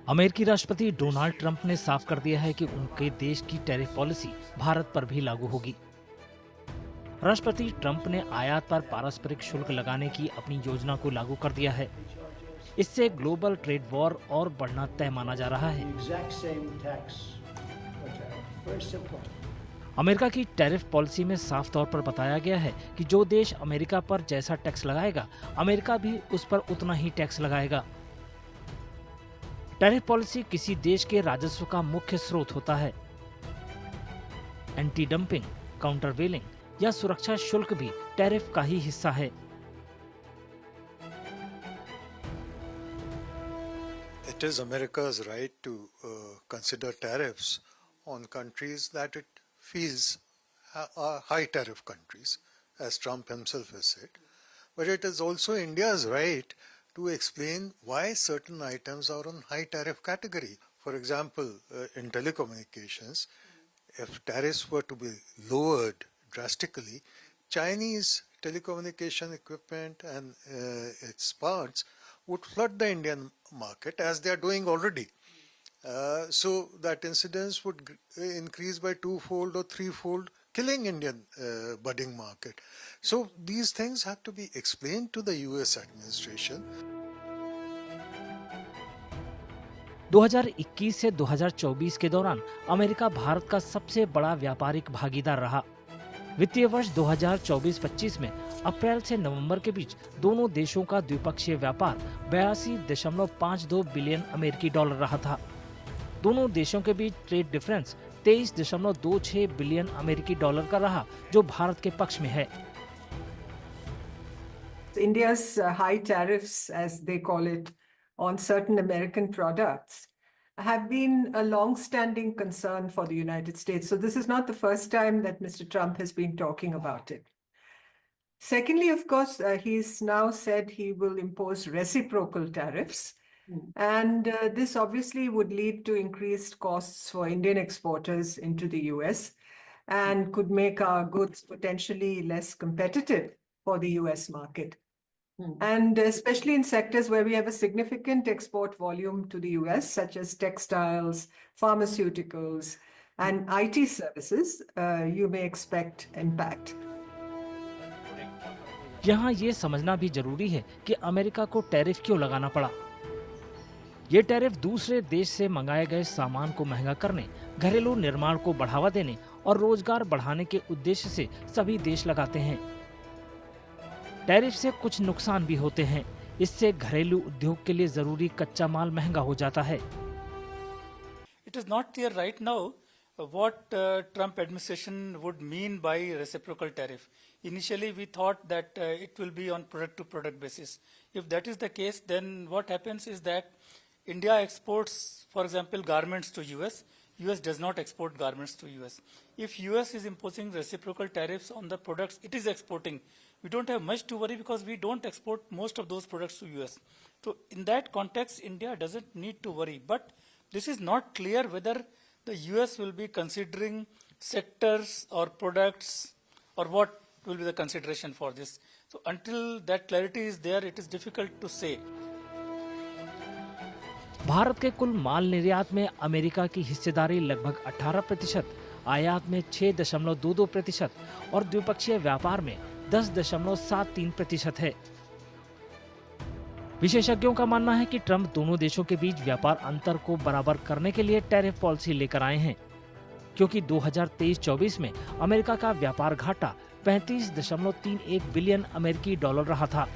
अमेरिकी राष्ट्रपति Donald Trump ने साफ कर दिया है कि उनके देश की टैरिफ पॉलिसी भारत पर भी लागू होगी। राष्ट्रपति ट्रंप ने आयात पर पारस्परिक शुल्क लगाने की अपनी योजना को लागू कर दिया है। इससे ग्लोबल ट्रेड वॉर और बढ़ना तय माना जा रहा है। अमेरिका की टैरिफ पॉलिसी में साफ तौर पर बताया गया है कि जो देश अमेरिका पर जैसा टैक्स लगाएगा, अमेरिका भी उस पर उतना ही टैक्स लगाएगा। टैरिफ पॉलिसी किसी देश के राजस्व का मुख्य स्रोत होता है। एंटी डंपिंग, काउंटरवेलिंग या सुरक्षा शुल्क भी टैरिफ का ही हिस्सा है। It is America's right to consider tariffs on countries that it feels are high tariff countries, as Trump himself has said. But it is also India's right to explain why certain items are on high tariff category. For example, in telecommunications, if tariffs were to be lowered drastically, Chinese telecommunication equipment and its parts would flood the Indian market, as they are doing already. So that incidence would increase by twofold or threefold, killing Indian budding market. So these things have to be explained to the US administration. 2021 से 2024 के दौरान America Bharat का सबसे बड़ा व्यापारिक भागीदार रहा। वित्तीय वर्ष 2024-25 में अप्रैल से नवंबर के बीच दोनों देशों का द्विपक्षीय व्यापार 82.52 बिलियन अमेरिकी डॉलर रहा था। दोनों देशों के बीच ट्रेड डिफरेंस 23.26 बिलियन अमेरिकी डॉलर का रहा, जो भारत के पक्ष में है। India's high tariffs, as they call it, on certain American products have been a long-standing concern for the United States. So this is not the first time that Mr. Trump has been talking about it. Secondly, of course, he's now said he will impose reciprocal tariffs. And this obviously would lead to increased costs for Indian exporters into the US and could make our goods potentially less competitive for the US market. And especially in sectors where we have a significant export volume to the US, such as textiles, pharmaceuticals, and IT services, you may expect impact. यहाँ ये समझना भी जरूरी है कि America को tariff क्यों लगाना पड़ा। ये टैरिफ दूसरे देश से मंगाए गए सामान को महंगा करने, घरेलू निर्माण को बढ़ावा देने और रोजगार बढ़ाने के उद्देश्य से सभी देश लगाते हैं। टैरिफ से कुछ नुकसान भी होते हैं। इससे घरेलू उद्योग के लिए जरूरी कच्चा माल महंगा हो जाता है। It is not clear right now what Trump administration would mean by reciprocal tariff. Initially, we thought that it will be on product-to-product basis. If that is the case, then what happens is that India exports, for example, garments to US. US does not export garments to US. If US is imposing reciprocal tariffs on the products it is exporting, we don't have much to worry because we don't export most of those products to US. So in that context, India doesn't need to worry. But this is not clear whether the US will be considering sectors or products or what will be the consideration for this. So until that clarity is there, it is difficult to say. Bharat के कुल माल निर्यात में America की हिस्सेदारी लगभग 18%, आयात में 6.22% और द्विपक्षीय व्यापार में 10.73% है। विशेषज्ञों का मानना है कि ट्रंप दोनों देशों के बीच व्यापार अंतर को बराबर करने के लिए टैरिफ पॉलिसी लेकर आए हैं, क्योंकि 2023-24 में अमेरिका का व्यापार घाटा 35.31 बिलियन अमेरिकी डॉलर रहा था।